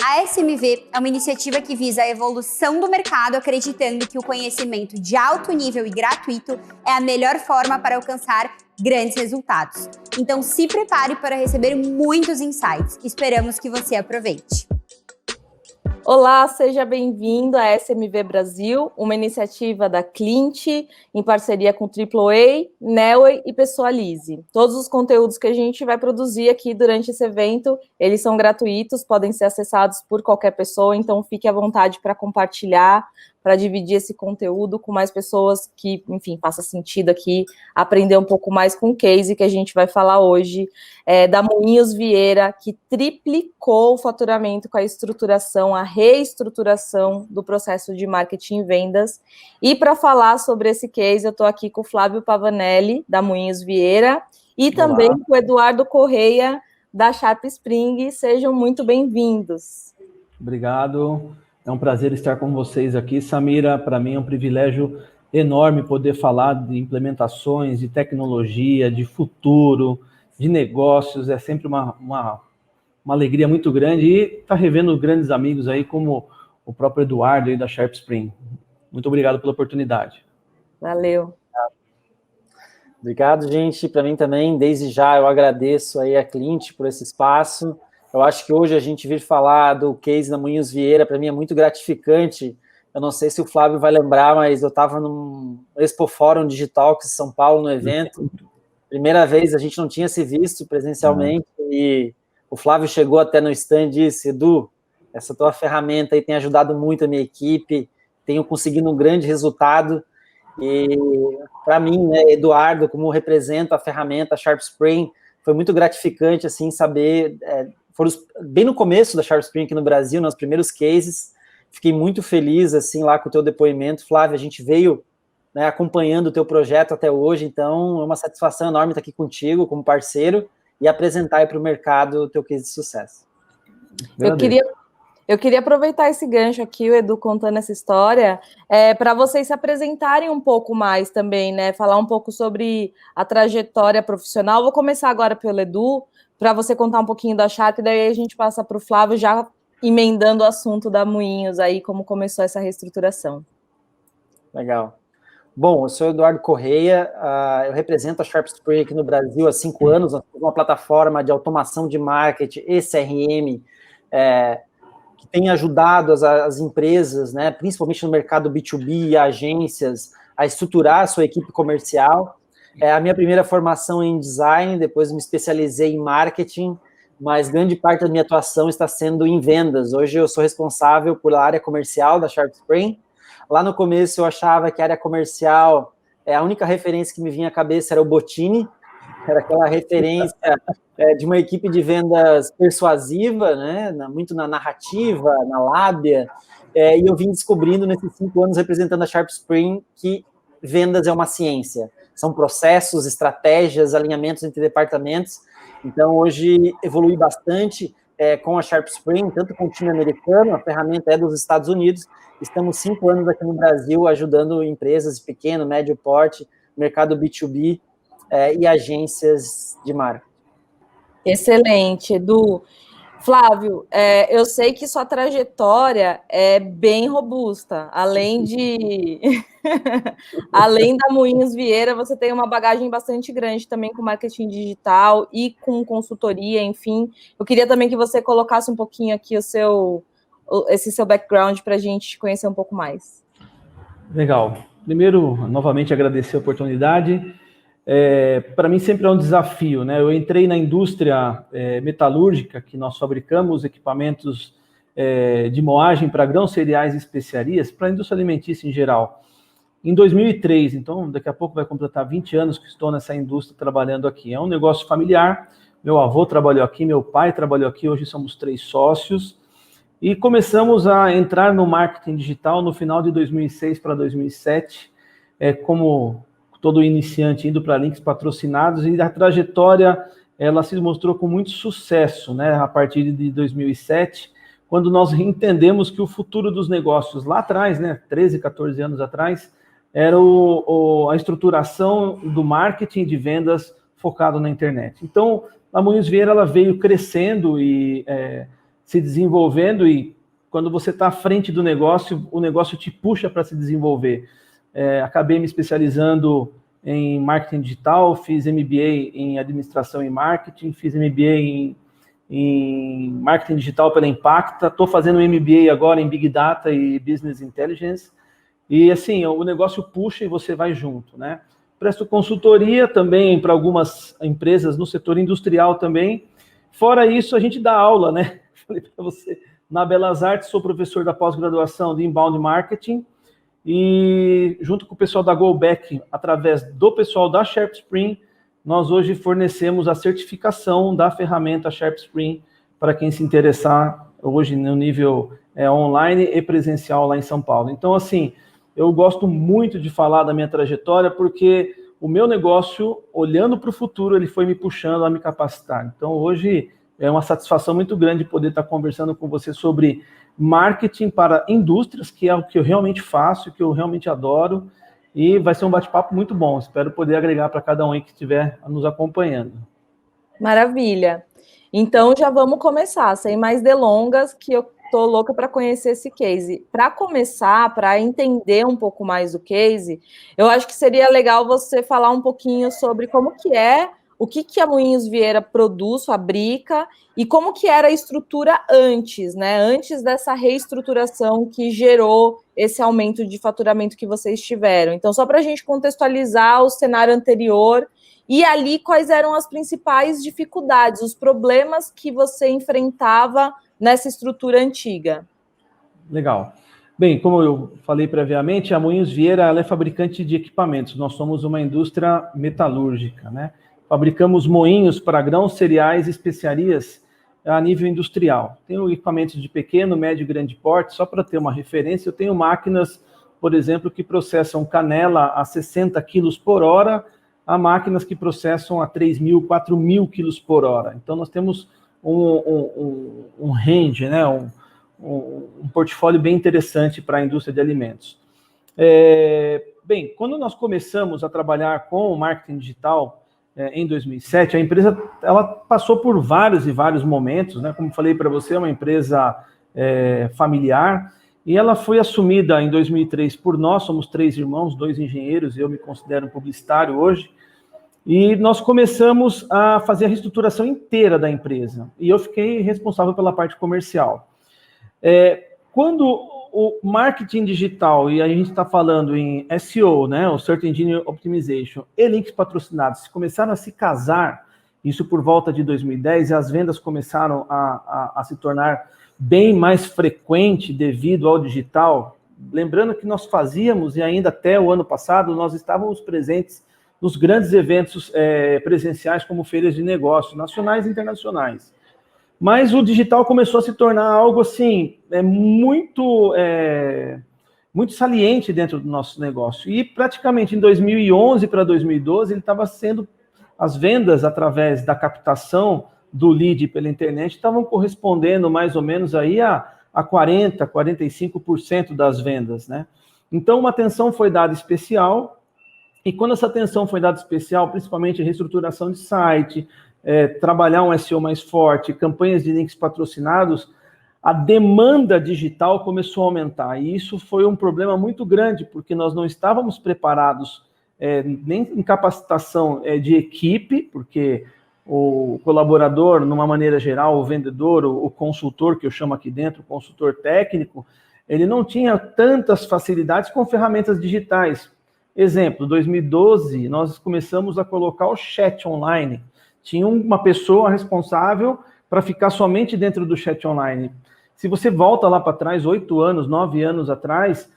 A SMV é uma iniciativa que visa a evolução do mercado, acreditando que o conhecimento de alto nível e gratuito é a melhor forma para alcançar grandes resultados. Então se prepare para receber muitos insights. Esperamos que você aproveite. Olá, seja bem-vindo à SMV Brasil, uma iniciativa da Clint, em parceria com AAA, Neoway e Pessoalize. Todos os conteúdos que a gente vai produzir aqui durante esse evento, eles são gratuitos, podem ser acessados por qualquer pessoa, então fique à vontade para compartilhar, para dividir esse conteúdo com mais pessoas que, enfim, faça sentido aqui, aprender um pouco mais com o case que a gente vai falar hoje, da Moinhos Vieira, que triplicou o faturamento com a estruturação, a reestruturação do processo de marketing e vendas. E para falar sobre esse case, eu estou aqui com o Flávio Pavanelli, da Moinhos Vieira, e também com o Eduardo Correia, da Sharp Spring. Sejam muito bem-vindos. Obrigado. É um prazer estar com vocês aqui. Samira, para mim é um privilégio enorme poder falar de implementações, de tecnologia, de futuro, de negócios. É sempre uma alegria muito grande. E estar revendo grandes amigos aí, como o próprio Eduardo aí da Sharp Spring. Muito obrigado pela oportunidade. Valeu. Obrigado, gente. Para mim também, desde já, eu agradeço aí a Clint por esse espaço. Eu acho que hoje a gente vir falar do case da Moinhos Vieira, para mim é muito gratificante. Eu não sei se o Flávio vai lembrar, mas eu estava num Expo Fórum Digital em São Paulo, no evento. Primeira vez, a gente não tinha se visto presencialmente, e o Flávio chegou até no stand e disse: Edu, essa tua ferramenta aí tem ajudado muito a minha equipe, tenho conseguido um grande resultado. E para mim, né, Eduardo, como representa a ferramenta, a Sharp Spring, foi muito gratificante assim, saber... foram bem no começo da Sharp Spring aqui no Brasil, nos primeiros cases. Fiquei muito feliz assim, lá com o teu depoimento, Flávio. A gente veio, né, acompanhando o teu projeto até hoje, então é uma satisfação enorme estar aqui contigo como parceiro e apresentar para o mercado o teu case de sucesso. Eu queria aproveitar esse gancho aqui, o Edu contando essa história, para vocês se apresentarem um pouco mais também, né? Falar um pouco sobre a trajetória profissional. Vou começar agora pelo Edu, para você contar um pouquinho da Sharp, daí a gente passa para o Flávio, já emendando o assunto da Moinhos, aí como começou essa reestruturação. Legal. Bom, eu sou Eduardo Correia, eu represento a Sharp Spring aqui no Brasil há 5 anos, nós temos uma plataforma de automação de marketing e CRM, que tem ajudado as empresas, né, principalmente no mercado B2B e agências, a estruturar a sua equipe comercial. A minha primeira formação é em design, depois me especializei em marketing, mas grande parte da minha atuação está sendo em vendas. Hoje eu sou responsável pela área comercial da Sharp Spring. Lá no começo eu achava que a área comercial, a única referência que me vinha à cabeça era o Botini, era aquela referência de uma equipe de vendas persuasiva, né, muito na narrativa, na lábia, e eu vim descobrindo nesses 5 anos representando a Sharp Spring que vendas é uma ciência. São processos, estratégias, alinhamentos entre departamentos. Então, hoje, evolui bastante com a Sharp Spring, tanto com o time americano, a ferramenta é dos Estados Unidos. Estamos 5 anos aqui no Brasil ajudando empresas de pequeno, médio porte, mercado B2B e agências de marca. Excelente, Edu. Flávio, eu sei que sua trajetória é bem robusta, além da Moinhos Vieira, você tem uma bagagem bastante grande também com marketing digital e com consultoria, enfim. Eu queria também que você colocasse um pouquinho aqui esse seu background para a gente conhecer um pouco mais. Legal. Primeiro, novamente agradecer a oportunidade. Para mim sempre é um desafio, né? Eu entrei na indústria metalúrgica, que nós fabricamos equipamentos de moagem para grãos, cereais e especiarias, para a indústria alimentícia em geral, em 2003. Então, daqui a pouco vai completar 20 anos que estou nessa indústria trabalhando aqui. É um negócio familiar, meu avô trabalhou aqui, meu pai trabalhou aqui, hoje somos 3 sócios, e começamos a entrar no marketing digital no final de 2006 para 2007, como todo iniciante indo para links patrocinados, e a trajetória ela se mostrou com muito sucesso, né, a partir de 2007, quando nós entendemos que o futuro dos negócios lá atrás, né, 13, 14 anos atrás, era a estruturação do marketing de vendas focado na internet. Então, a Moinhos Vieira ela veio crescendo e se desenvolvendo e quando você está à frente do negócio, o negócio te puxa para se desenvolver. Acabei me especializando em marketing digital, fiz MBA em administração e marketing, fiz MBA em marketing digital pela Impacta, estou fazendo MBA agora em Big Data e Business Intelligence, e assim, o negócio puxa e você vai junto, né? Presto consultoria também para algumas empresas no setor industrial também. Fora isso, a gente dá aula, né? Falei para você, na Belas Artes, sou professor da pós-graduação de Inbound Marketing, e junto com o pessoal da GoBack, através do pessoal da SharpSpring, nós hoje fornecemos a certificação da ferramenta SharpSpring para quem se interessar hoje no nível online e presencial lá em São Paulo. Então, assim, eu gosto muito de falar da minha trajetória porque o meu negócio, olhando para o futuro, ele foi me puxando a me capacitar. Então, hoje é uma satisfação muito grande poder estar conversando com você sobre marketing para indústrias, que é o que eu realmente faço, que eu realmente adoro, e vai ser um bate-papo muito bom. Espero poder agregar para cada um aí que estiver nos acompanhando. Maravilha. Então, já vamos começar, sem mais delongas, que eu tô louca para conhecer esse case. Para começar, para entender um pouco mais do case, eu acho que seria legal você falar um pouquinho sobre como que o que a Moinhos Vieira produz, fabrica, e como que era a estrutura antes, né? Antes dessa reestruturação que gerou esse aumento de faturamento que vocês tiveram. Então, só para a gente contextualizar o cenário anterior, e ali quais eram as principais dificuldades, os problemas que você enfrentava nessa estrutura antiga. Legal. Bem, como eu falei previamente, a Moinhos Vieira ela é fabricante de equipamentos. Nós somos uma indústria metalúrgica, né? Fabricamos moinhos para grãos, cereais e especiarias a nível industrial. Tenho equipamentos de pequeno, médio e grande porte. Só para ter uma referência, eu tenho máquinas, por exemplo, que processam canela a 60 quilos por hora, a máquinas que processam a 3.000, 4.000 quilos por hora. Então, nós temos um range, né? um portfólio bem interessante para a indústria de alimentos. Bem, quando nós começamos a trabalhar com o marketing digital, em 2007, a empresa ela passou por vários e vários momentos, né? Como falei para você, é uma empresa familiar, e ela foi assumida em 2003 por nós, somos 3 irmãos, 2 engenheiros, eu me considero um publicitário hoje, e nós começamos a fazer a reestruturação inteira da empresa, e eu fiquei responsável pela parte comercial. Quando o marketing digital, e a gente está falando em SEO, né, o Search Engine Optimization, e links patrocinados, começaram a se casar, isso por volta de 2010, e as vendas começaram a se tornar bem mais frequente devido ao digital. Lembrando que nós fazíamos, e ainda até o ano passado, nós estávamos presentes nos grandes eventos presenciais, como feiras de negócios, nacionais e internacionais. Mas o digital começou a se tornar algo assim, muito saliente dentro do nosso negócio. E praticamente em 2011 para 2012, ele estava sendo, as vendas através da captação do lead pela internet estavam correspondendo mais ou menos aí a 40%, 45% das vendas, né? Então, uma atenção foi dada especial, e quando essa atenção foi dada especial, principalmente a reestruturação de site, trabalhar um SEO mais forte, campanhas de links patrocinados, a demanda digital começou a aumentar. E isso foi um problema muito grande, porque nós não estávamos preparados nem em capacitação de equipe, porque o colaborador, numa maneira geral, o vendedor, o consultor, que eu chamo aqui dentro, o consultor técnico, ele não tinha tantas facilidades com ferramentas digitais. Exemplo, 2012, nós começamos a colocar o chat online. Tinha uma pessoa responsável para ficar somente dentro do chat online. Se você volta lá para trás, 8 anos, 9 anos atrás,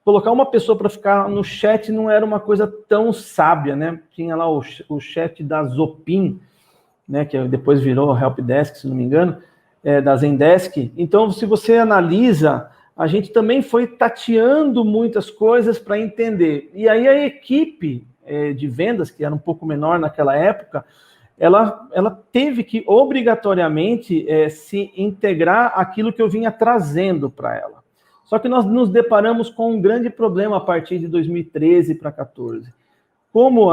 colocar uma pessoa para ficar no chat não era uma coisa tão sábia, né? Tinha lá o chat da Zopin, né, que depois virou Helpdesk, se não me engano, da Zendesk. Então, se você analisa, a gente também foi tateando muitas coisas para entender. E aí a equipe de vendas, que era um pouco menor naquela época, ela teve que, obrigatoriamente, se integrar aquilo que eu vinha trazendo para ela. Só que nós nos deparamos com um grande problema a partir de 2013 para 2014. Como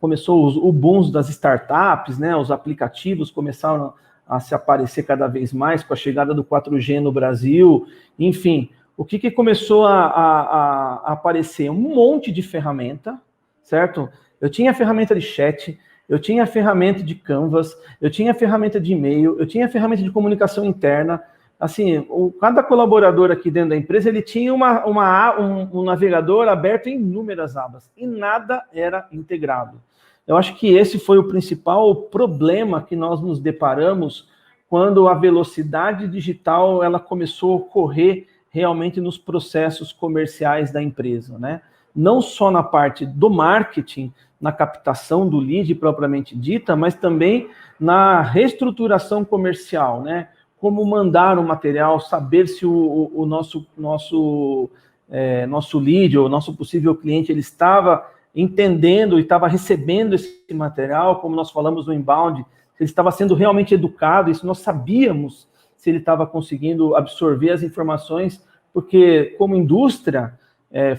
começou o boom das startups, né, os aplicativos começaram a se aparecer cada vez mais com a chegada do 4G no Brasil, enfim, o que começou a aparecer? Um monte de ferramenta, certo? Eu tinha a ferramenta de chat, eu tinha a ferramenta de Canvas, eu tinha a ferramenta de e-mail, eu tinha a ferramenta de comunicação interna. Assim, cada colaborador aqui dentro da empresa, ele tinha um navegador aberto em inúmeras abas, e nada era integrado. Eu acho que esse foi o principal problema que nós nos deparamos quando a velocidade digital ela começou a ocorrer realmente nos processos comerciais da empresa, né? Não só na parte do marketing, na captação do lead propriamente dita, mas também na reestruturação comercial, né? Como mandar o material, saber se o nosso lead, ou o nosso possível cliente, ele estava entendendo e estava recebendo esse material, como nós falamos no inbound, se ele estava sendo realmente educado, isso nós sabíamos se ele estava conseguindo absorver as informações, porque como indústria,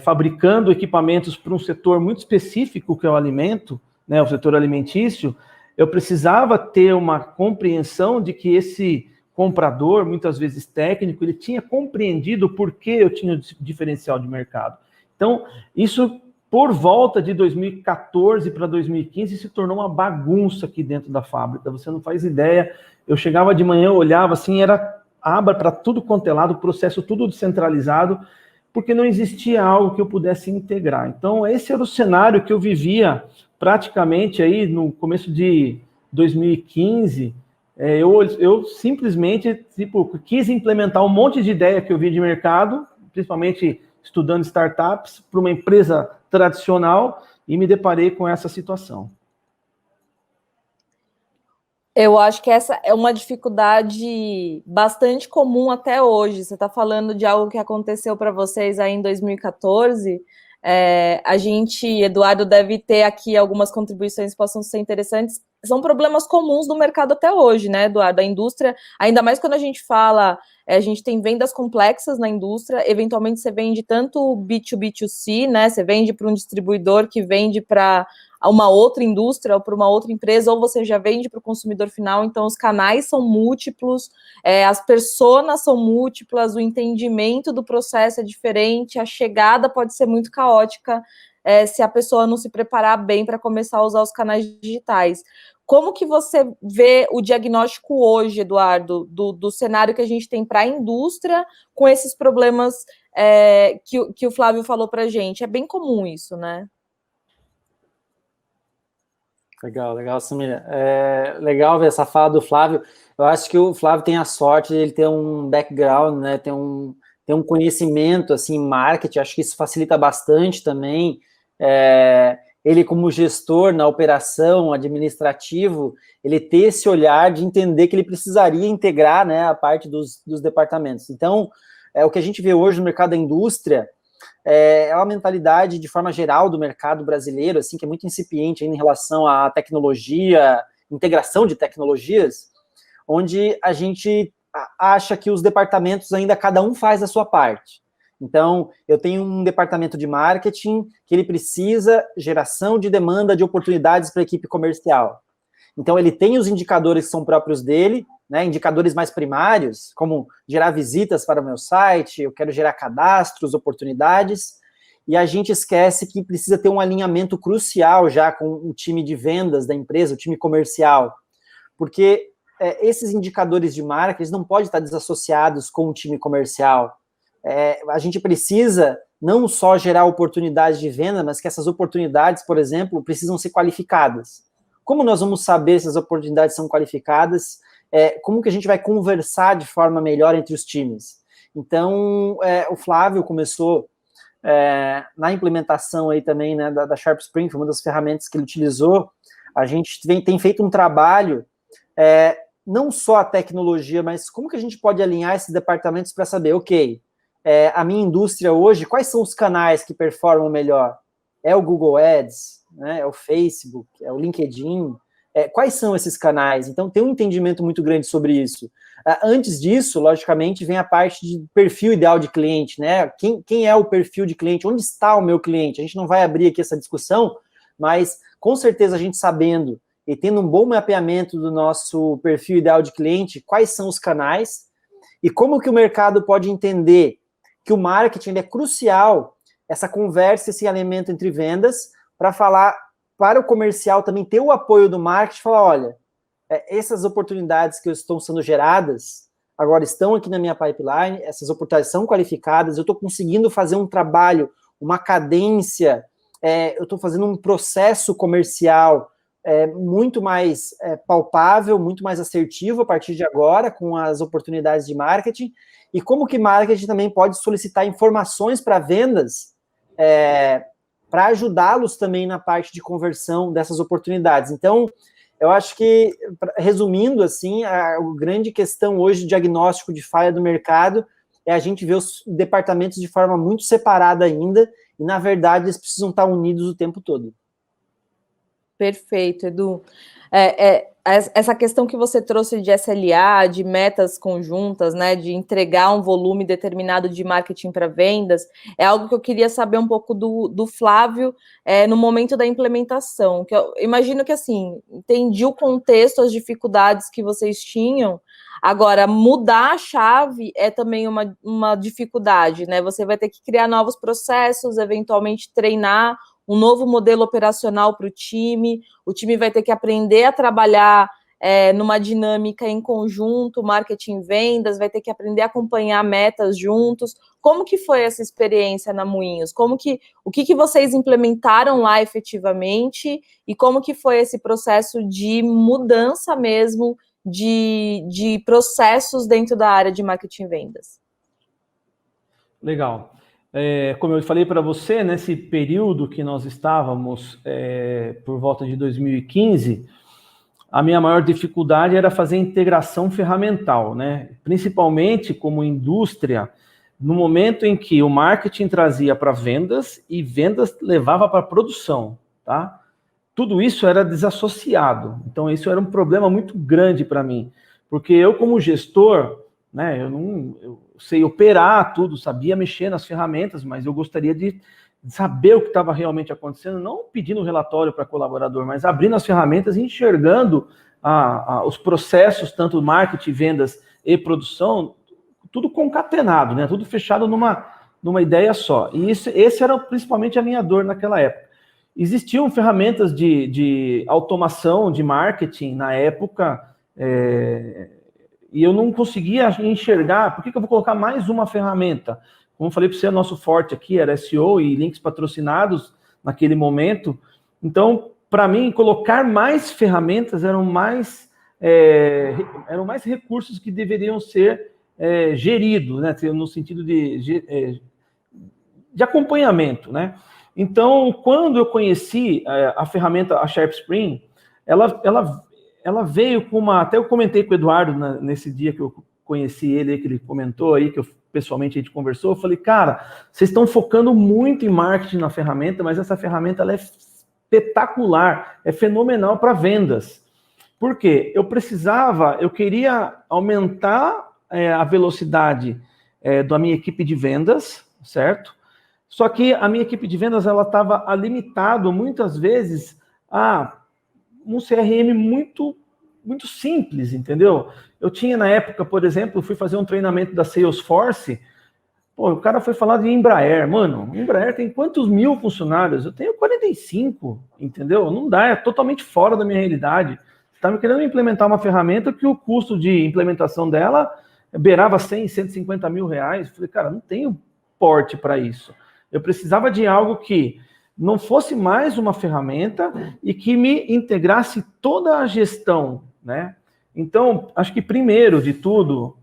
fabricando equipamentos para um setor muito específico, que é o alimento, né, o setor alimentício, eu precisava ter uma compreensão de que esse comprador, muitas vezes técnico, ele tinha compreendido o porquê eu tinha o diferencial de mercado. Então, isso, por volta de 2014 para 2015, se tornou uma bagunça aqui dentro da fábrica. Você não faz ideia. Eu chegava de manhã, olhava assim, era aba para tudo quanto é lado, processo tudo descentralizado, porque não existia algo que eu pudesse integrar. Então, esse era o cenário que eu vivia praticamente aí no começo de 2015. Eu simplesmente quis implementar um monte de ideia que eu vi de mercado, principalmente estudando startups, para uma empresa tradicional, e me deparei com essa situação. Eu acho que essa é uma dificuldade bastante comum até hoje. Você está falando de algo que aconteceu para vocês aí em 2014. A gente, Eduardo, deve ter aqui algumas contribuições que possam ser interessantes. São problemas comuns do mercado até hoje, né, Eduardo? A indústria, ainda mais quando a gente fala, a gente tem vendas complexas na indústria, eventualmente você vende tanto B2B2C, né? Você vende para um distribuidor que vende para uma outra indústria ou para uma outra empresa, ou você já vende para o consumidor final, então os canais são múltiplos, as personas são múltiplas, o entendimento do processo é diferente, a chegada pode ser muito caótica se a pessoa não se preparar bem para começar a usar os canais digitais. Como que você vê o diagnóstico hoje, Eduardo, do cenário que a gente tem para a indústria com esses problemas que o Flávio falou para a gente? É bem comum isso, né? Legal, Samira. Legal ver essa fala do Flávio. Eu acho que o Flávio tem a sorte de ele ter um background, né? Tem um conhecimento assim, em marketing. Acho que isso facilita bastante também. Ele, como gestor na operação, administrativo, ele ter esse olhar de entender que ele precisaria integrar, né, a parte dos departamentos. Então, o que a gente vê hoje no mercado da indústria é uma mentalidade, de forma geral, do mercado brasileiro, assim, que é muito incipiente ainda em relação à tecnologia, integração de tecnologias, onde a gente acha que os departamentos ainda, cada um faz a sua parte. Então, eu tenho um departamento de marketing que ele precisa geração de demanda de oportunidades para a equipe comercial. Então, ele tem os indicadores que são próprios dele, né, indicadores mais primários, como gerar visitas para o meu site, eu quero gerar cadastros, oportunidades, e a gente esquece que precisa ter um alinhamento crucial já com o time de vendas da empresa, o time comercial, porque esses indicadores de marca, eles não podem estar desassociados com o time comercial. A gente precisa não só gerar oportunidades de venda, mas que essas oportunidades, por exemplo, precisam ser qualificadas. Como nós vamos saber se as oportunidades são qualificadas? Como que a gente vai conversar de forma melhor entre os times? Então, o Flávio começou na implementação aí também, né, da Sharp Spring, foi uma das ferramentas que ele utilizou. A gente tem feito um trabalho, não só a tecnologia, mas como que a gente pode alinhar esses departamentos para saber, ok, a minha indústria hoje, quais são os canais que performam melhor? É o Google Ads, né, é o Facebook, é o LinkedIn? Quais são esses canais? Então, tem um entendimento muito grande sobre isso. Antes disso, logicamente, vem a parte de perfil ideal de cliente, né? Quem é o perfil de cliente? Onde está o meu cliente? A gente não vai abrir aqui essa discussão, mas, com certeza, a gente sabendo e tendo um bom mapeamento do nosso perfil ideal de cliente, quais são os canais e como que o mercado pode entender que o marketing é crucial, essa conversa, esse alinhamento entre vendas, para falar para o comercial também ter o apoio do marketing, falar, olha, essas oportunidades que estão sendo geradas, agora estão aqui na minha pipeline, essas oportunidades são qualificadas, eu estou conseguindo fazer um trabalho, uma cadência, eu estou fazendo um processo comercial muito mais palpável, muito mais assertivo a partir de agora, com as oportunidades de marketing, e como que marketing também pode solicitar informações para vendas, para ajudá-los também na parte de conversão dessas oportunidades. Então, eu acho que, resumindo assim, a grande questão hoje de diagnóstico de falha do mercado é a gente ver os departamentos de forma muito separada ainda, e, na verdade, eles precisam estar unidos o tempo todo. Perfeito, Edu. Essa questão que você trouxe de SLA, de metas conjuntas, né, de entregar um volume determinado de marketing para vendas, é algo que eu queria saber um pouco do Flávio no momento da implementação. Que eu imagino que, assim, entendi o contexto, as dificuldades que vocês tinham. Agora, mudar a chave é também uma dificuldade, né? Você vai ter que criar novos processos, eventualmente treinar um novo modelo operacional para o time vai ter que aprender a trabalhar numa dinâmica em conjunto, marketing e vendas, vai ter que aprender a acompanhar metas juntos. Como que foi essa experiência na Moinhos? O que vocês implementaram lá efetivamente e como que foi esse processo de mudança mesmo de processos dentro da área de marketing e vendas? Legal. Como eu falei para você, nesse período que nós estávamos, por volta de 2015, a minha maior dificuldade era fazer integração ferramental, né? Principalmente como indústria, no momento em que o marketing trazia para vendas e vendas levava para produção, tá? Tudo isso era desassociado. Então, isso era um problema muito grande para mim, porque eu, como gestor, né, eu sei operar tudo, sabia mexer nas ferramentas, mas eu gostaria de saber o que estava realmente acontecendo, não pedindo relatório para colaborador, mas abrindo as ferramentas e enxergando os processos, tanto marketing, vendas e produção, tudo concatenado, né, tudo fechado numa ideia só. E esse era principalmente a minha dor naquela época. Existiam ferramentas de automação de marketing na época, e eu não conseguia enxergar, por que eu vou colocar mais uma ferramenta? Como eu falei para você, o nosso forte aqui era SEO e links patrocinados naquele momento. Então, para mim, colocar mais ferramentas eram mais recursos que deveriam ser geridos, né? No sentido de acompanhamento, né? Então, quando eu conheci a ferramenta, a SharpSpring, ela veio com até eu comentei com o Eduardo nesse dia que eu conheci ele, que ele comentou aí, que pessoalmente a gente conversou, eu falei, cara, vocês estão focando muito em marketing na ferramenta, mas essa ferramenta ela é espetacular, é fenomenal para vendas. Por quê? Eu queria aumentar a velocidade da minha equipe de vendas, certo? Só que a minha equipe de vendas ela estava limitada muitas vezes a um CRM muito, muito simples, entendeu? Eu tinha na época, por exemplo, fui fazer um treinamento da Salesforce, o cara foi falar de Embraer, mano, Embraer tem quantos mil funcionários? Eu tenho 45, entendeu? Não dá, é totalmente fora da minha realidade. Estava querendo implementar uma ferramenta que o custo de implementação dela beirava 100, 150 mil reais. Eu falei, cara, não tenho porte para isso. Eu precisava de algo que não fosse mais uma ferramenta e que me integrasse toda a gestão, né? Então, acho que primeiro de tudo,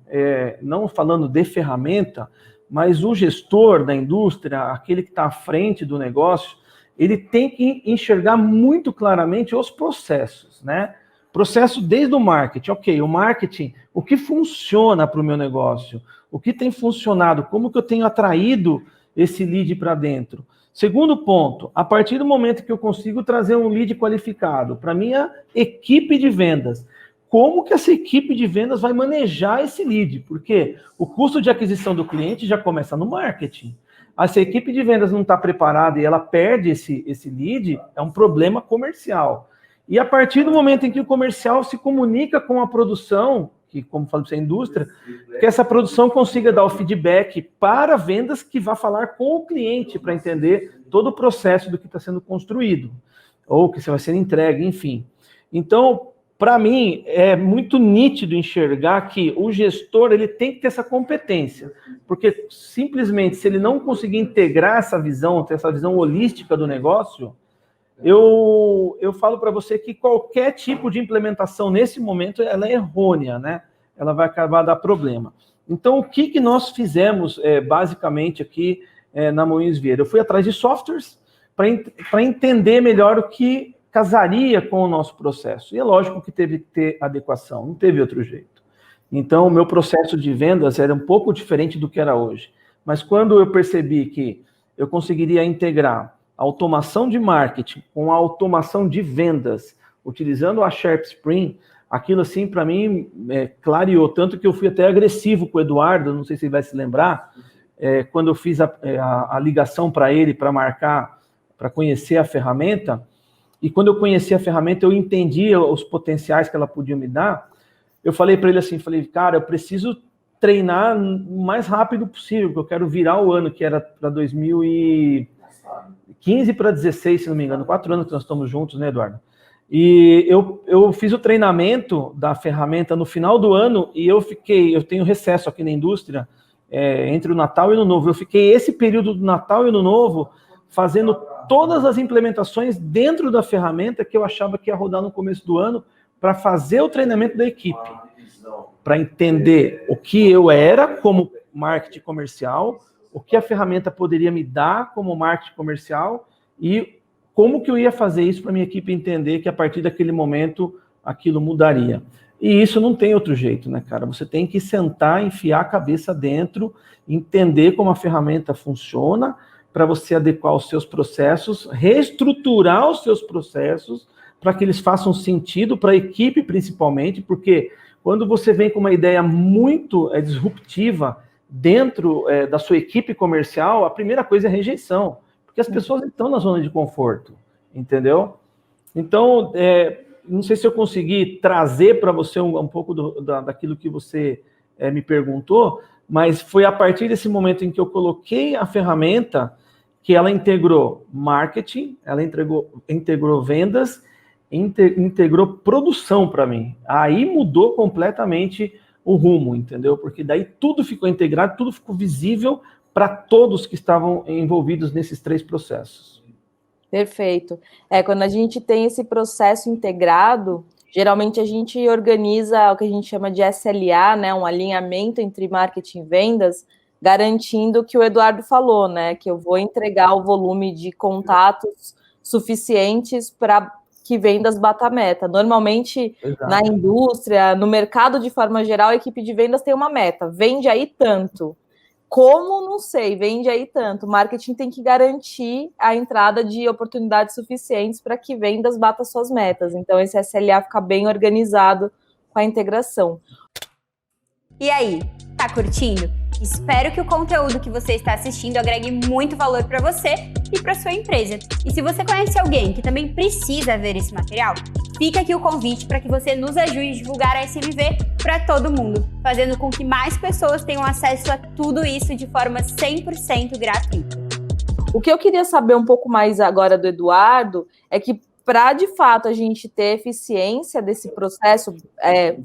não falando de ferramenta, mas o gestor da indústria, aquele que está à frente do negócio, ele tem que enxergar muito claramente os processos, né? Processo desde o marketing. Ok, o marketing, o que funciona para o meu negócio? O que tem funcionado? Como que eu tenho atraído esse lead para dentro? Segundo ponto, a partir do momento que eu consigo trazer um lead qualificado para minha equipe de vendas, como que essa equipe de vendas vai manejar esse lead? Porque o custo de aquisição do cliente já começa no marketing. Se a equipe de vendas não está preparada e ela perde esse lead, é um problema comercial. E a partir do momento em que o comercial se comunica com a produção, que, como falei para você, a indústria, que essa produção consiga dar o feedback para vendas que vá falar com o cliente para entender todo o processo do que está sendo construído, ou que vai ser entregue, enfim. Então, para mim, é muito nítido enxergar que o gestor ele tem que ter essa competência, porque simplesmente se ele não conseguir integrar essa visão, ter essa visão holística do negócio, eu falo para você que qualquer tipo de implementação nesse momento ela é errônea, né? Ela vai acabar dar problema. Então, o que nós fizemos basicamente aqui na Moinhos Vieira? Eu fui atrás de softwares para entender melhor o que casaria com o nosso processo. E é lógico que teve que ter adequação, não teve outro jeito. Então, o meu processo de vendas era um pouco diferente do que era hoje. Mas quando eu percebi que eu conseguiria integrar a automação de marketing com a automação de vendas, utilizando a SharpSpring, aquilo assim, para mim, clareou. Tanto que eu fui até agressivo com o Eduardo, não sei se ele vai se lembrar, quando eu fiz a ligação para ele, para marcar, para conhecer a ferramenta. E quando eu conheci a ferramenta, eu entendi os potenciais que ela podia me dar. Eu falei para ele assim, cara, eu preciso treinar o mais rápido possível, porque eu quero virar o ano, que era para 2015 para 16, se não me engano, 4 anos que nós estamos juntos, né, Eduardo? E eu fiz o treinamento da ferramenta no final do ano e eu tenho recesso aqui na indústria, entre o Natal e o Ano Novo. Eu fiquei esse período do Natal e Ano Novo fazendo todas as implementações dentro da ferramenta que eu achava que ia rodar no começo do ano para fazer o treinamento da equipe, para entender o que eu era como marketing comercial, o que a ferramenta poderia me dar como marketing comercial e como que eu ia fazer isso para minha equipe entender que a partir daquele momento aquilo mudaria. E isso não tem outro jeito, né, cara? Você tem que sentar, enfiar a cabeça dentro, entender como a ferramenta funciona, para você adequar os seus processos, reestruturar os seus processos, para que eles façam sentido para a equipe, principalmente, porque quando você vem com uma ideia muito disruptiva dentro da sua equipe comercial, a primeira coisa é rejeição, porque as pessoas estão na zona de conforto, entendeu? Então, não sei se eu consegui trazer para você um pouco daquilo que você me perguntou, mas foi a partir desse momento em que eu coloquei a ferramenta que ela integrou marketing, ela integrou vendas, integrou produção para mim. Aí mudou completamente o rumo, entendeu? Porque daí tudo ficou integrado, tudo ficou visível para todos que estavam envolvidos nesses 3 processos. Perfeito. Quando a gente tem esse processo integrado, geralmente a gente organiza o que a gente chama de SLA, né, um alinhamento entre marketing e vendas, garantindo que o Eduardo falou, né, que eu vou entregar o volume de contatos suficientes para que vendas bata a meta. Normalmente, exato, na indústria, no mercado de forma geral, a equipe de vendas tem uma meta, vende aí tanto. Como? Não sei, vende aí tanto. O marketing tem que garantir a entrada de oportunidades suficientes para que vendas bata suas metas. Então, esse SLA fica bem organizado com a integração. E aí, tá curtindo? Espero que o conteúdo que você está assistindo agregue muito valor para você e para sua empresa. E se você conhece alguém que também precisa ver esse material, fica aqui o convite para que você nos ajude a divulgar a SMV para todo mundo, fazendo com que mais pessoas tenham acesso a tudo isso de forma 100% gratuita. O que eu queria saber um pouco mais agora do Eduardo é que, para de fato a gente ter eficiência desse processo,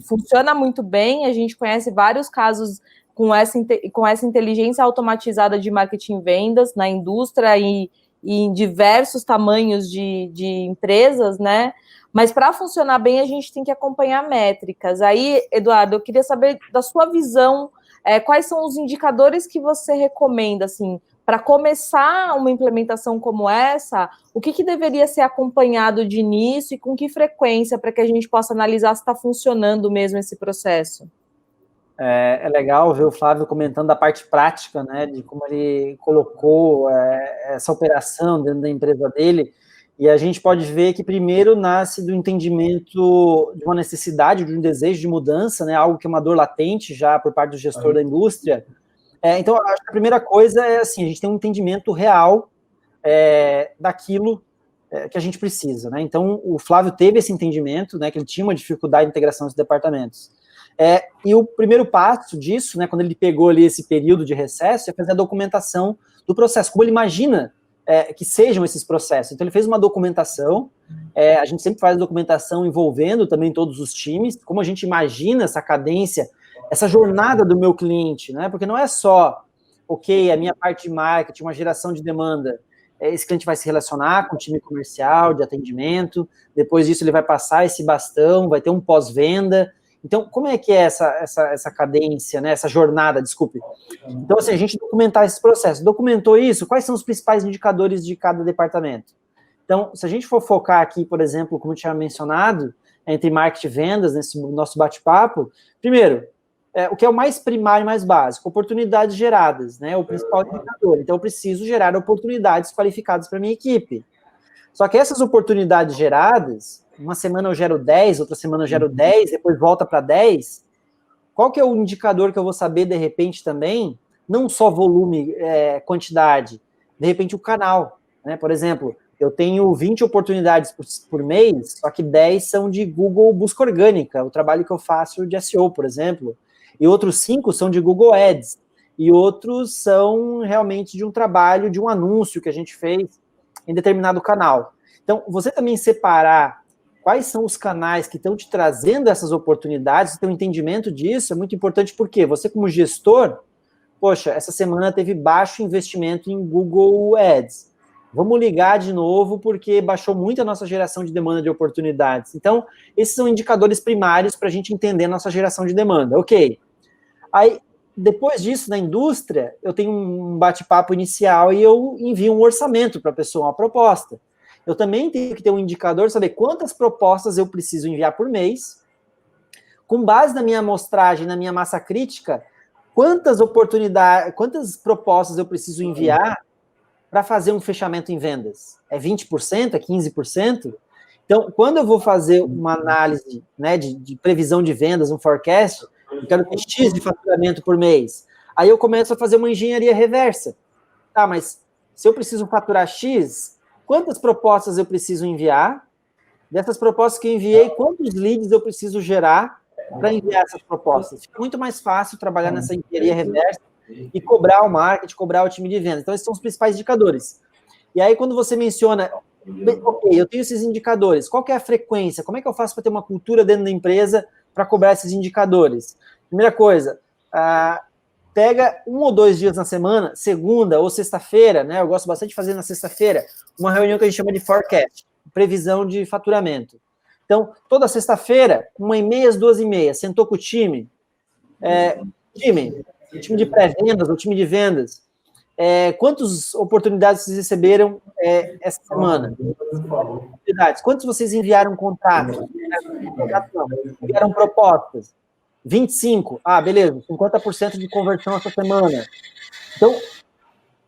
funciona muito bem, a gente conhece vários casos com essa inteligência automatizada de marketing e vendas na indústria e em diversos tamanhos de empresas, né? Mas para funcionar bem, a gente tem que acompanhar métricas. Aí, Eduardo, eu queria saber da sua visão, quais são os indicadores que você recomenda, assim, para começar uma implementação como essa, o que deveria ser acompanhado de início e com que frequência para que a gente possa analisar se está funcionando mesmo esse processo? É legal ver o Flávio comentando da parte prática, né, de como ele colocou essa operação dentro da empresa dele, e a gente pode ver que primeiro nasce do entendimento de uma necessidade, de um desejo de mudança, né, algo que é uma dor latente já por parte do gestor da indústria. Então, acho que a primeira coisa é assim, a gente tem um entendimento real daquilo que a gente precisa, né? Então, o Flávio teve esse entendimento, né, que ele tinha uma dificuldade de integração dos departamentos. E o primeiro passo disso, né, quando ele pegou ali esse período de recesso, é fazer a documentação do processo, como ele imagina que sejam esses processos. Então, ele fez uma documentação, a gente sempre faz documentação envolvendo também todos os times, como a gente imagina essa cadência, essa jornada do meu cliente, né? Porque não é só, ok, a minha parte de marketing, uma geração de demanda, esse cliente vai se relacionar com o time comercial, de atendimento, depois disso ele vai passar esse bastão, vai ter um pós-venda. Então, como é que é essa cadência, né, essa jornada, desculpe. Então, assim, a gente documentar esse processo. Documentou isso? Quais são os principais indicadores de cada departamento? Então, se a gente for focar aqui, por exemplo, como eu tinha mencionado, entre marketing e vendas, nesse nosso bate-papo, primeiro, o que é o mais primário e mais básico? Oportunidades geradas, né? O principal indicador. Então, eu preciso gerar oportunidades qualificadas para a minha equipe. Só que essas oportunidades geradas, uma semana eu gero 10, outra semana eu gero 10, depois volta para 10, qual que é o indicador que eu vou saber, de repente, também? Não só volume, quantidade, de repente o canal, né? Por exemplo, eu tenho 20 oportunidades por mês, só que 10 são de Google Busca Orgânica, o trabalho que eu faço de SEO, por exemplo, e outros 5 são de Google Ads, e outros são realmente de um trabalho, de um anúncio que a gente fez em determinado canal. Então, você também separar quais são os canais que estão te trazendo essas oportunidades, ter um entendimento disso é muito importante, porque você, como gestor, poxa, essa semana teve baixo investimento em Google Ads. Vamos ligar de novo, porque baixou muito a nossa geração de demanda de oportunidades. Então, esses são indicadores primários para a gente entender a nossa geração de demanda. Ok. Aí, depois disso, na indústria, eu tenho um bate-papo inicial e eu envio um orçamento para a pessoa, uma proposta. Eu também tenho que ter um indicador, saber quantas propostas eu preciso enviar por mês, com base na minha amostragem, na minha massa crítica, quantas propostas eu preciso enviar para fazer um fechamento em vendas? É 20%? É 15%? Então, quando eu vou fazer uma análise, né, de previsão de vendas, um forecast, eu quero ter X de faturamento por mês. Aí eu começo a fazer uma engenharia reversa. Tá, mas se eu preciso faturar X, quantas propostas eu preciso enviar? Dessas propostas que eu enviei, quantos leads eu preciso gerar para enviar essas propostas? Fica muito mais fácil trabalhar nessa engenharia reversa e cobrar o marketing, cobrar o time de vendas. Então, esses são os principais indicadores. E aí, quando você menciona, ok, eu tenho esses indicadores, qual que é a frequência? Como é que eu faço para ter uma cultura dentro da empresa para cobrar esses indicadores? Primeira coisa, pega 1 ou 2 dias na semana, segunda ou sexta-feira, né? Eu gosto bastante de fazer na sexta-feira, uma reunião que a gente chama de forecast, previsão de faturamento. Então, toda sexta-feira, 1h30 às 2h30, sentou com o time, time de pré-vendas ou time de vendas, quantas oportunidades vocês receberam essa semana? Quantos vocês enviaram contratos? Enviaram propostas? 25? Ah, beleza, 50% de conversão essa semana. Então,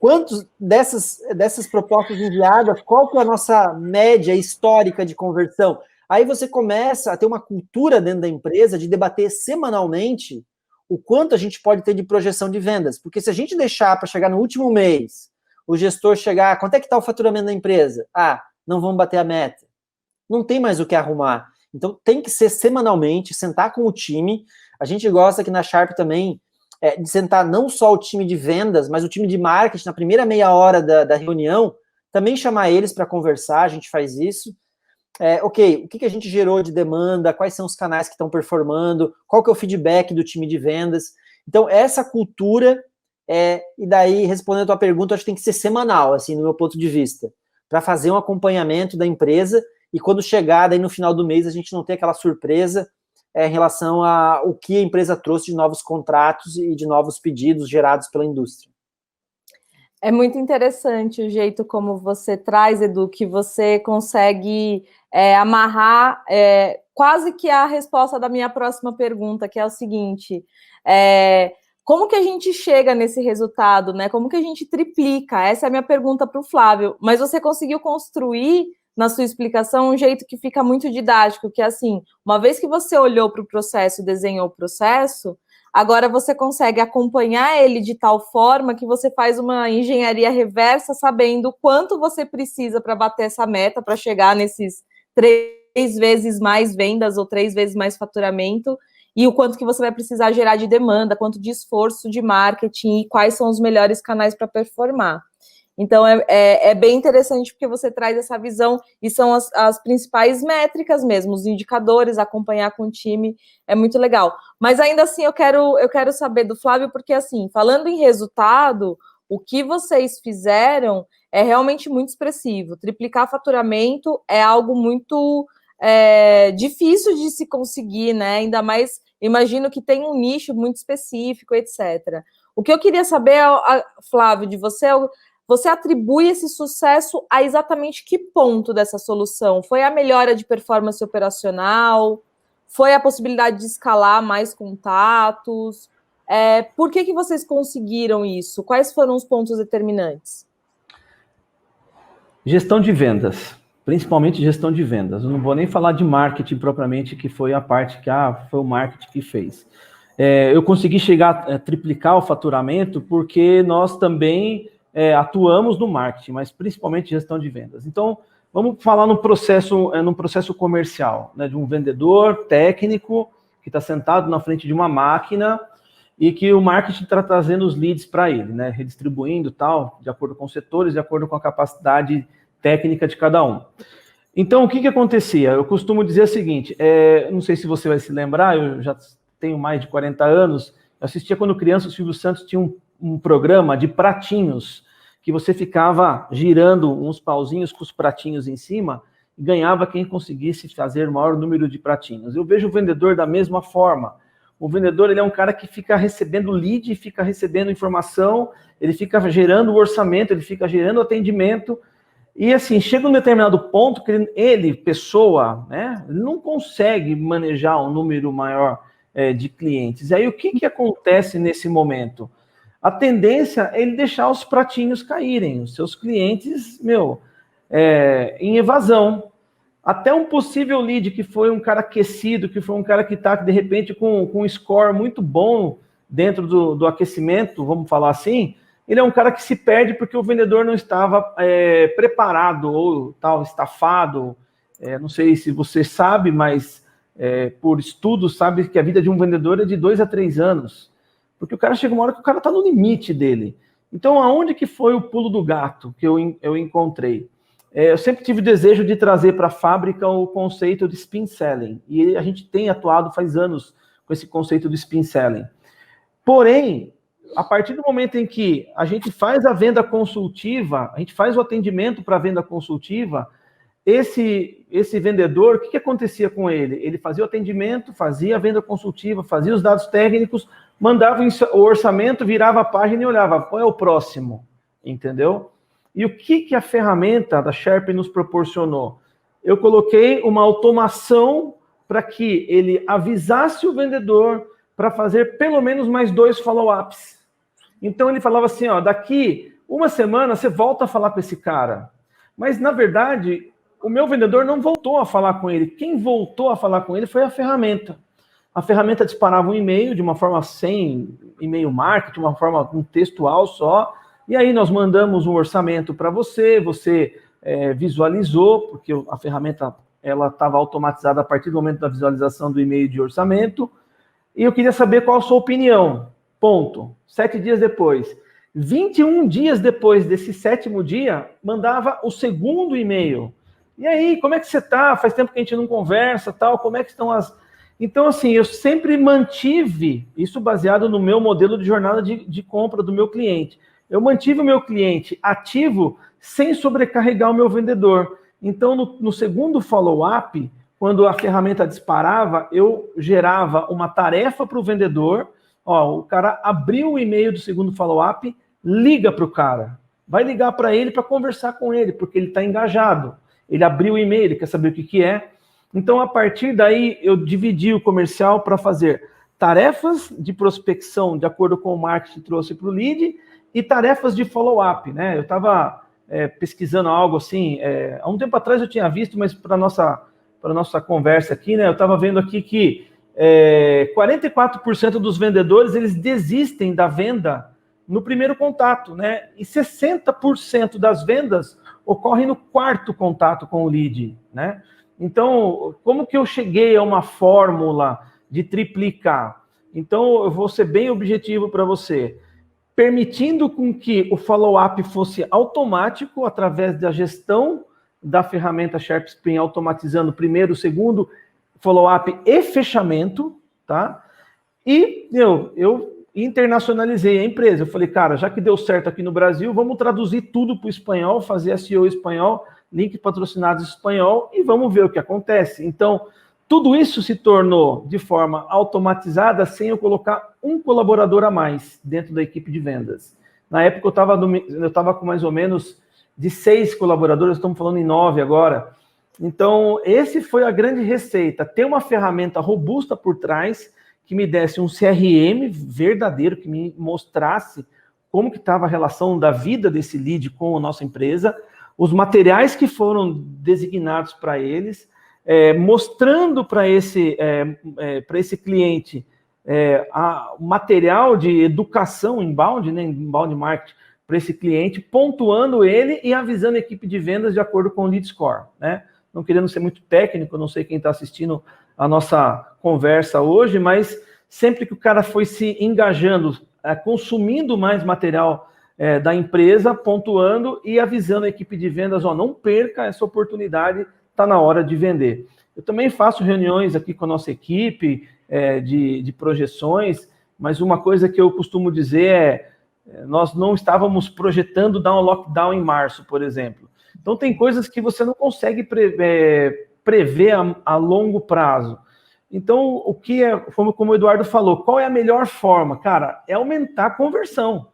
quantos dessas propostas enviadas, qual que é a nossa média histórica de conversão? Aí você começa a ter uma cultura dentro da empresa de debater semanalmente o quanto a gente pode ter de projeção de vendas. Porque se a gente deixar para chegar no último mês, o gestor chegar, quanto é que está o faturamento da empresa? Ah, não vamos bater a meta. Não tem mais o que arrumar. Então, tem que ser semanalmente, sentar com o time. A gente gosta aqui na Sharp também de sentar não só o time de vendas, mas o time de marketing, na primeira meia hora da reunião, também chamar eles para conversar, a gente faz isso. Ok, o que a gente gerou de demanda, quais são os canais que estão performando, qual que é o feedback do time de vendas. Então, essa cultura, e daí, respondendo a tua pergunta, acho que tem que ser semanal, assim, no meu ponto de vista, para fazer um acompanhamento da empresa, e quando chegar, daí no final do mês, a gente não ter aquela surpresa em relação ao que a empresa trouxe de novos contratos e de novos pedidos gerados pela indústria. É muito interessante o jeito como você traz, Edu, que você consegue amarrar quase que a resposta da minha próxima pergunta, que é o seguinte, como que a gente chega nesse resultado, né? Como que a gente triplica? Essa é a minha pergunta para o Flávio, mas você conseguiu construir na sua explicação um jeito que fica muito didático, que é assim, uma vez que você olhou para o processo, desenhou o processo, agora você consegue acompanhar ele de tal forma que você faz uma engenharia reversa sabendo quanto você precisa para bater essa meta, para chegar nesses 3 vezes mais vendas ou 3 vezes mais faturamento, e o quanto que você vai precisar gerar de demanda, quanto de esforço de marketing e quais são os melhores canais para performar. Então, é bem interessante porque você traz essa visão e são as principais métricas mesmo, os indicadores, acompanhar com o time, é muito legal. Mas ainda assim, eu quero saber do Flávio, porque assim, falando em resultado, o que vocês fizeram é realmente muito expressivo. Triplicar faturamento é algo muito difícil de se conseguir, né? Ainda mais, imagino que tem um nicho muito específico, etc. O que eu queria saber, Flávio, de você você atribui esse sucesso a exatamente que ponto dessa solução? Foi a melhora de performance operacional? Foi a possibilidade de escalar mais contatos? Por que vocês conseguiram isso? Quais foram os pontos determinantes? Gestão de vendas, principalmente gestão de vendas. Eu não vou nem falar de marketing propriamente, que foi a parte que foi o marketing que fez. Eu consegui chegar a triplicar o faturamento porque nós também atuamos no marketing, mas principalmente gestão de vendas. Então, vamos falar no processo comercial, né, de um vendedor técnico que está sentado na frente de uma máquina e que o marketing está trazendo os leads para ele, né, redistribuindo tal, de acordo com os setores, de acordo com a capacidade técnica de cada um. Então, o que acontecia? Eu costumo dizer o seguinte, não sei se você vai se lembrar, eu já tenho mais de 40 anos, eu assistia quando criança, o Silvio Santos tinha um programa de pratinhos, que você ficava girando uns pauzinhos com os pratinhos em cima e ganhava quem conseguisse fazer o maior número de pratinhos. Eu vejo o vendedor da mesma forma. O vendedor, ele é um cara que fica recebendo lead, fica recebendo informação, ele fica gerando o orçamento, ele fica gerando atendimento, e assim, chega um determinado ponto que ele pessoa, né, ele não consegue manejar um número maior de clientes. E aí, o que acontece nesse momento? A tendência é ele deixar os pratinhos caírem, os seus clientes, em evasão. Até um possível lead que foi um cara aquecido, que foi um cara que está, de repente, com um score muito bom dentro do aquecimento, vamos falar assim, ele é um cara que se perde porque o vendedor não estava preparado ou tal, estafado. Não sei se você sabe, mas por estudos sabe que a vida de um vendedor é de 2 a 3 anos. Porque o cara chega uma hora que o cara está no limite dele. Então, aonde que foi o pulo do gato que eu encontrei? Eu sempre tive o desejo de trazer para a fábrica o conceito de spin selling. E a gente tem atuado faz anos com esse conceito do spin selling. Porém, a partir do momento em que a gente faz a venda consultiva, a gente faz o atendimento para a venda consultiva, esse vendedor, o que acontecia com ele? Ele fazia o atendimento, fazia a venda consultiva, fazia os dados técnicos, mandava o orçamento, virava a página e olhava, qual é o próximo? Entendeu? E o que a ferramenta da Sharp nos proporcionou? Eu coloquei uma automação para que ele avisasse o vendedor para fazer pelo menos mais 2 follow-ups. Então ele falava assim, daqui uma semana você volta a falar com esse cara. Mas, na verdade, o meu vendedor não voltou a falar com ele. Quem voltou a falar com ele foi a ferramenta. A ferramenta disparava um e-mail de uma forma sem e-mail marketing, uma forma textual só, e aí nós mandamos um orçamento para você visualizou, porque a ferramenta estava automatizada a partir do momento da visualização do e-mail de orçamento, e eu queria saber qual a sua opinião. Ponto. 7 dias depois. 21 dias depois desse 7º dia, mandava o 2º e-mail. E aí, como é que você está? Faz tempo que a gente não conversa, tal, como é que estão as... Então, assim, eu sempre mantive, isso baseado no meu modelo de jornada de compra do meu cliente. Eu mantive o meu cliente ativo sem sobrecarregar o meu vendedor. Então, no segundo follow-up, quando a ferramenta disparava, eu gerava uma tarefa para o vendedor. O cara abriu o e-mail do segundo follow-up, liga para o cara. Vai ligar para ele para conversar com ele, porque ele está engajado. Ele abriu o e-mail, ele quer saber o que é. Então, a partir daí, eu dividi o comercial para fazer tarefas de prospecção, de acordo com o marketing que trouxe para o lead, e tarefas de follow-up, né? Eu estava pesquisando algo assim, há um tempo atrás eu tinha visto, mas para nossa conversa aqui, né? Eu estava vendo aqui que 44% dos vendedores, eles desistem da venda no primeiro contato, né? E 60% das vendas ocorrem no quarto contato com o lead, né? Então, como que eu cheguei a uma fórmula de triplicar? Então, eu vou ser bem objetivo para você. Permitindo com que o follow-up fosse automático através da gestão da ferramenta SharpSpring, automatizando o primeiro, o segundo follow-up e fechamento, tá? E eu internacionalizei a empresa. Eu falei, cara, já que deu certo aqui no Brasil, vamos traduzir tudo para o espanhol, fazer SEO espanhol, link patrocinados espanhol e vamos ver o que acontece. Então, tudo isso se tornou de forma automatizada sem eu colocar um colaborador a mais dentro da equipe de vendas. Na época eu estava com mais ou menos de 6 colaboradores, estamos falando em 9 agora. Então, esse foi a grande receita, ter uma ferramenta robusta por trás, que me desse um CRM verdadeiro, que me mostrasse como que estava a relação da vida desse lead com a nossa empresa, os materiais que foram designados para eles, mostrando para esse cliente o material de educação inbound, né, inbound marketing, para esse cliente, pontuando ele e avisando a equipe de vendas de acordo com o lead score, né? Não querendo ser muito técnico, não sei quem está assistindo a nossa conversa hoje, mas sempre que o cara foi se engajando, consumindo mais material da empresa, pontuando e avisando a equipe de vendas, não perca essa oportunidade, está na hora de vender. Eu também faço reuniões aqui com a nossa equipe de projeções, mas uma coisa que eu costumo dizer nós não estávamos projetando dar um lockdown em março, por exemplo. Então tem coisas que você não consegue prever a longo prazo. Então, como o Eduardo falou, qual é a melhor forma? Cara, é aumentar a conversão.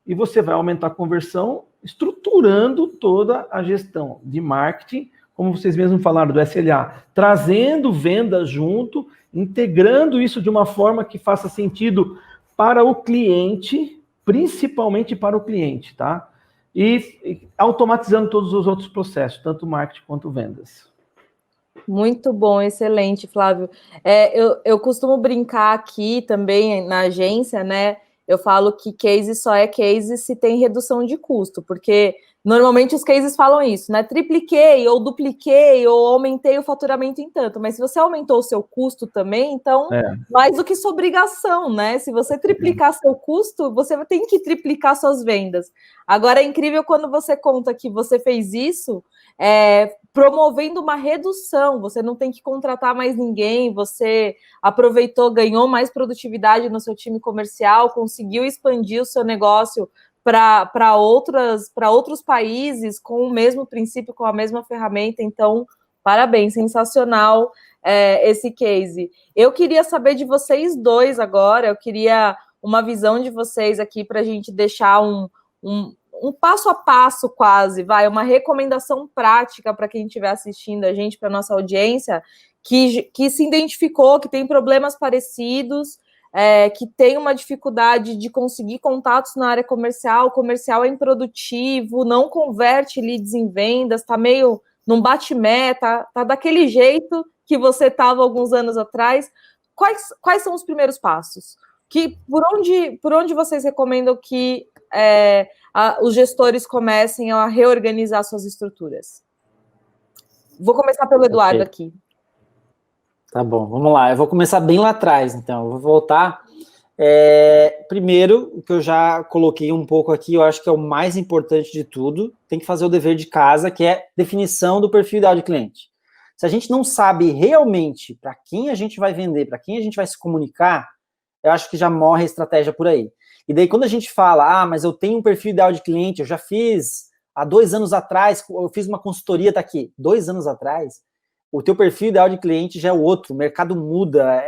E você vai aumentar a conversão estruturando toda a gestão de marketing, como vocês mesmos falaram, do SLA, trazendo vendas junto, integrando isso de uma forma que faça sentido para o cliente, principalmente para o cliente, tá? E automatizando todos os outros processos, tanto marketing quanto vendas. Muito bom, excelente, Flávio. Eu costumo brincar aqui também na agência, né? Eu falo que case só é case se tem redução de custo, porque normalmente os cases falam isso, né? Tripliquei, ou dupliquei, ou aumentei o faturamento em tanto, mas se você aumentou o seu custo também, então, mais do que sua obrigação, né? Se você triplicar seu custo, você tem que triplicar suas vendas. Agora, é incrível quando você conta que você fez isso, promovendo uma redução, você não tem que contratar mais ninguém, você aproveitou, ganhou mais produtividade no seu time comercial, conseguiu expandir o seu negócio para outros países com o mesmo princípio, com a mesma ferramenta. Então, parabéns, sensacional esse case. Eu queria saber de vocês dois agora, eu queria uma visão de vocês aqui para a gente deixar um passo a passo quase, uma recomendação prática para quem estiver assistindo a gente, para a nossa audiência, que se identificou, que tem problemas parecidos, que tem uma dificuldade de conseguir contatos na área comercial, o comercial é improdutivo, não converte leads em vendas, está meio num bate-meta, tá daquele jeito que você estava alguns anos atrás. Quais são os primeiros passos? Por onde vocês recomendam que os gestores comecem a reorganizar suas estruturas? Vou começar pelo Eduardo aqui. Tá bom, vamos lá. Eu vou começar bem lá atrás, então. Eu vou voltar. Primeiro, o que eu já coloquei um pouco aqui, eu acho que é o mais importante de tudo, tem que fazer o dever de casa, que é definição do perfil ideal de cliente. Se a gente não sabe realmente para quem a gente vai vender, para quem a gente vai se comunicar, eu acho que já morre a estratégia por aí. E daí, quando a gente fala, mas eu tenho um perfil ideal de cliente, eu já fiz há 2 anos atrás, eu fiz uma consultoria, tá aqui, 2 anos atrás, o teu perfil ideal de cliente já é o outro, o mercado muda,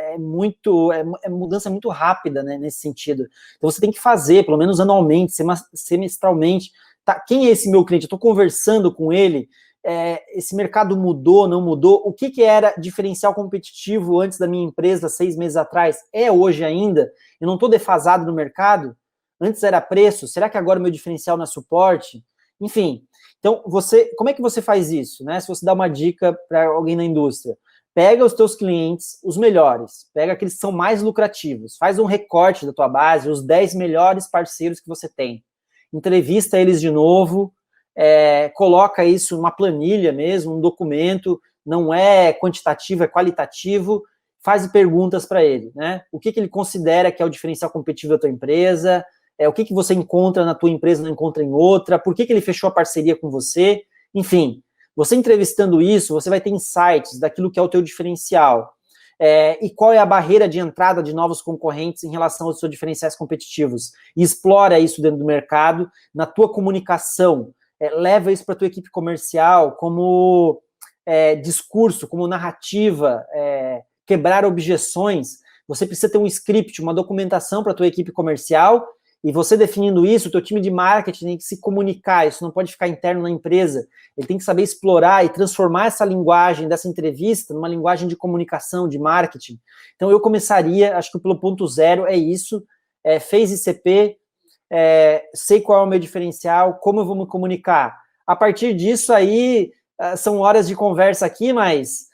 mudança muito rápida, né, nesse sentido. Então, você tem que fazer, pelo menos anualmente, semestralmente, tá, quem é esse meu cliente? Eu estou conversando com ele, esse mercado mudou, não mudou? O que era diferencial competitivo antes da minha empresa, 6 meses atrás? É hoje ainda? Eu não estou defasado no mercado? Antes era preço? Será que agora o meu diferencial não é suporte? Enfim, então, como é que você faz isso, né? Se você dá uma dica para alguém na indústria, pega os teus clientes, os melhores, pega aqueles que são mais lucrativos, faz um recorte da tua base, os 10 melhores parceiros que você tem, entrevista eles de novo, coloca isso numa planilha mesmo, um documento, não é quantitativo, é qualitativo, faz perguntas para ele, né? O que ele considera que é o diferencial competitivo da tua empresa, o que você encontra na tua empresa, não encontra em outra, por que ele fechou a parceria com você, enfim. Você entrevistando isso, você vai ter insights daquilo que é o teu diferencial. E qual é a barreira de entrada de novos concorrentes em relação aos seus diferenciais competitivos. E explora isso dentro do mercado, na tua comunicação. Leva isso para a tua equipe comercial como discurso, como narrativa, quebrar objeções. Você precisa ter um script, uma documentação para a tua equipe comercial. E você definindo isso, o teu time de marketing tem que se comunicar, isso não pode ficar interno na empresa. Ele tem que saber explorar e transformar essa linguagem dessa entrevista numa linguagem de comunicação, de marketing. Então, eu começaria, acho que pelo ponto zero é isso, fez ICP, sei qual é o meu diferencial, como eu vou me comunicar. A partir disso aí, são horas de conversa aqui, mas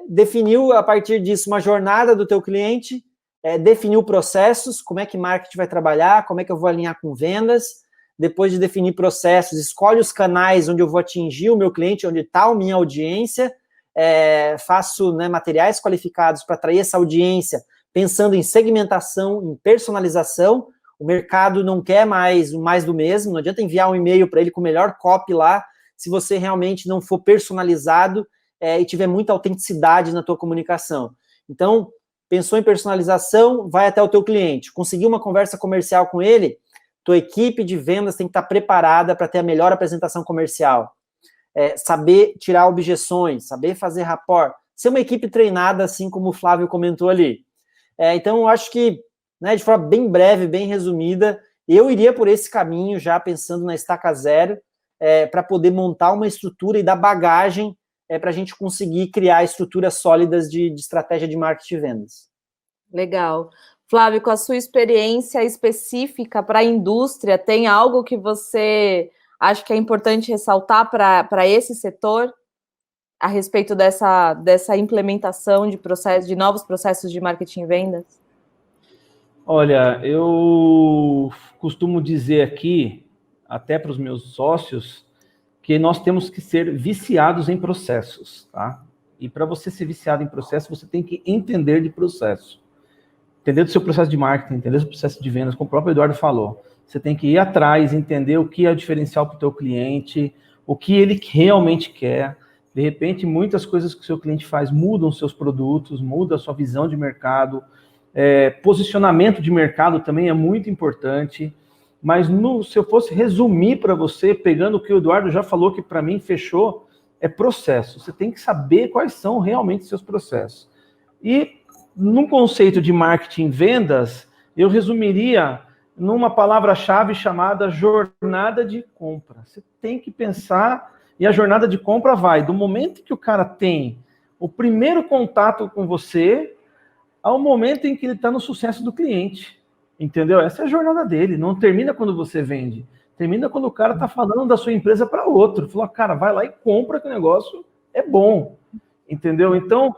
definiu a partir disso uma jornada do teu cliente, definiu processos, como é que marketing vai trabalhar, como é que eu vou alinhar com vendas, depois de definir processos, escolhe os canais onde eu vou atingir o meu cliente, onde está a minha audiência, faço materiais qualificados para atrair essa audiência, pensando em segmentação, em personalização. O mercado não quer mais do mesmo, não adianta enviar um e-mail para ele com o melhor copy lá, se você realmente não for personalizado e tiver muita autenticidade na tua comunicação. Então, pensou em personalização, vai até o teu cliente. Conseguiu uma conversa comercial com ele, tua equipe de vendas tem que estar preparada para ter a melhor apresentação comercial. Saber tirar objeções, saber fazer rapport. Ser uma equipe treinada, assim como o Flávio comentou ali. Então, eu acho que, de forma bem breve, bem resumida, eu iria por esse caminho, já pensando na estaca zero, para poder montar uma estrutura e dar bagagem para a gente conseguir criar estruturas sólidas de estratégia de marketing e vendas. Legal. Flávio, com a sua experiência específica para a indústria, tem algo que você acha que é importante ressaltar para esse setor a respeito dessa implementação de novos processos de marketing e vendas? Olha, eu costumo dizer aqui, até para os meus sócios, que nós temos que ser viciados em processos, tá? E para você ser viciado em processo, você tem que entender de processo. Entender do seu processo de marketing, entender do seu processo de vendas, como o próprio Eduardo falou. Você tem que ir atrás, entender o que é o diferencial para o teu cliente, o que ele realmente quer. De repente, muitas coisas que o seu cliente faz mudam seus produtos, muda a sua visão de mercado. Posicionamento de mercado também é muito importante. Mas se eu fosse resumir para você, pegando o que o Eduardo já falou, que para mim fechou, é processo. Você tem que saber quais são realmente seus processos. E num conceito de marketing e vendas, eu resumiria numa palavra-chave chamada jornada de compra. Você tem que pensar, e a jornada de compra vai do momento que o cara tem o primeiro contato com você ao momento em que ele está no sucesso do cliente. Entendeu? Essa é a jornada dele. Não termina quando você vende. Termina quando o cara está falando da sua empresa para outro. Falou, cara, vai lá e compra que o negócio é bom. Entendeu? Então,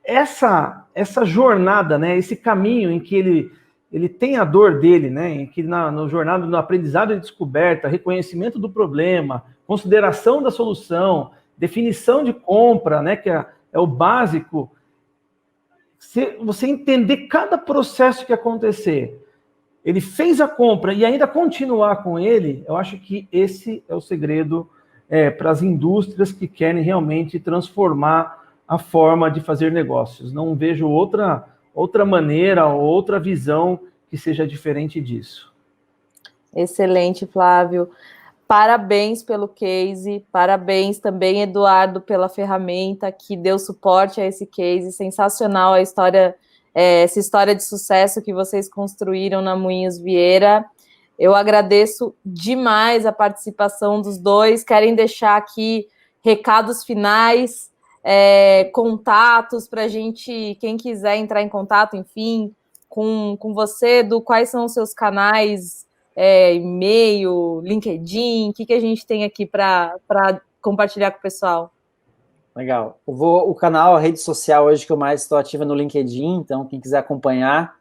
essa jornada, né, esse caminho em que ele tem a dor dele, né, em que na jornada do aprendizado e descoberta, reconhecimento do problema, consideração da solução, definição de compra, né, que é o básico. Você entender cada processo que acontecer, ele fez a compra e ainda continuar com ele, eu acho que esse é o segredo para as indústrias que querem realmente transformar a forma de fazer negócios. Não vejo outra maneira, outra visão que seja diferente disso. Excelente, Flávio. Parabéns pelo case, parabéns também, Eduardo, pela ferramenta que deu suporte a esse case, sensacional essa história de sucesso que vocês construíram na Moinhos Vieira. Eu agradeço demais a participação dos dois. Querem deixar aqui recados finais, contatos para a gente, quem quiser entrar em contato, enfim, com você, Edu, quais são os seus canais, e-mail, LinkedIn, o que a gente tem aqui para compartilhar com o pessoal? Legal. O canal, a rede social hoje que eu mais estou ativa no LinkedIn, então quem quiser acompanhar,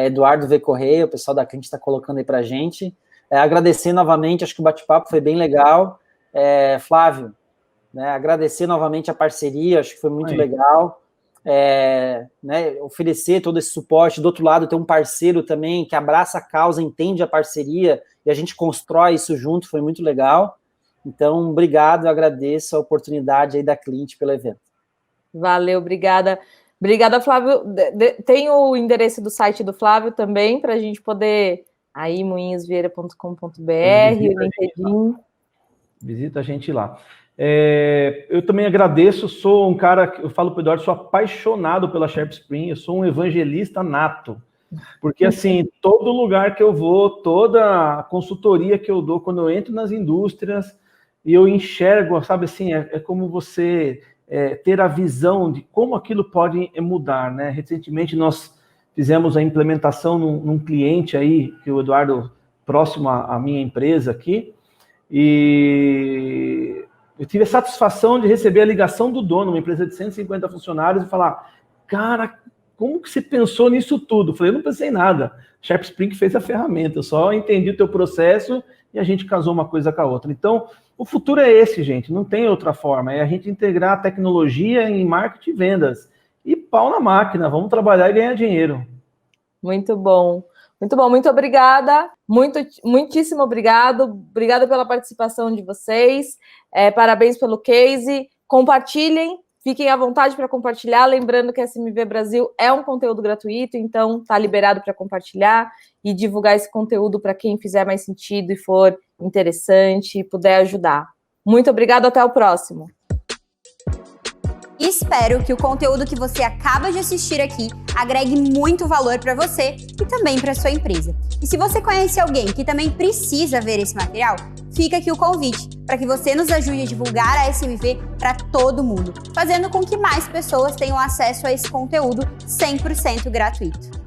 Eduardo V. Correia, o pessoal da Clint está colocando aí para a gente. Agradecer novamente, acho que o bate-papo foi bem legal. Flávio, né, agradecer novamente a parceria, acho que foi muito legal. Né, oferecer todo esse suporte. Do outro lado, ter um parceiro também que abraça a causa, entende a parceria e a gente constrói isso junto, foi muito legal. Então, obrigado, eu agradeço a oportunidade aí da Clint pelo evento. Valeu, obrigada. Obrigada, Flávio. Tem o endereço do site do Flávio também, para a gente poder... Aí, moinhosvieira.com.br, o LinkedIn. Visita a gente lá. Eu também agradeço, sou um cara, eu falo para o Eduardo, sou apaixonado pela SharpSpring, eu sou um evangelista nato. Porque, assim, todo lugar que eu vou, toda a consultoria que eu dou, quando eu entro nas indústrias, e eu enxergo, sabe assim, é como você ter a visão de como aquilo pode mudar, né? Recentemente nós fizemos a implementação num cliente aí, que o Eduardo, próximo à minha empresa aqui, e eu tive a satisfação de receber a ligação do dono, uma empresa de 150 funcionários, e falar, cara, como que você pensou nisso tudo? Eu falei, eu não pensei em nada. SharpSpring fez a ferramenta, eu só entendi o teu processo e a gente casou uma coisa com a outra. Então, o futuro é esse, gente, não tem outra forma. É a gente integrar a tecnologia em marketing e vendas. E pau na máquina, vamos trabalhar e ganhar dinheiro. Muito bom. Muito bom, muito obrigada. Muitíssimo obrigado. Obrigada pela participação de vocês. Parabéns pelo case. Compartilhem. Fiquem à vontade para compartilhar, lembrando que a SMV Brasil é um conteúdo gratuito, então está liberado para compartilhar e divulgar esse conteúdo para quem fizer mais sentido e for interessante e puder ajudar. Muito obrigada, até o próximo. Espero que o conteúdo que você acaba de assistir aqui agregue muito valor para você e também para sua empresa. E se você conhece alguém que também precisa ver esse material, fica aqui o convite para que você nos ajude a divulgar a SMV para todo mundo, fazendo com que mais pessoas tenham acesso a esse conteúdo 100% gratuito.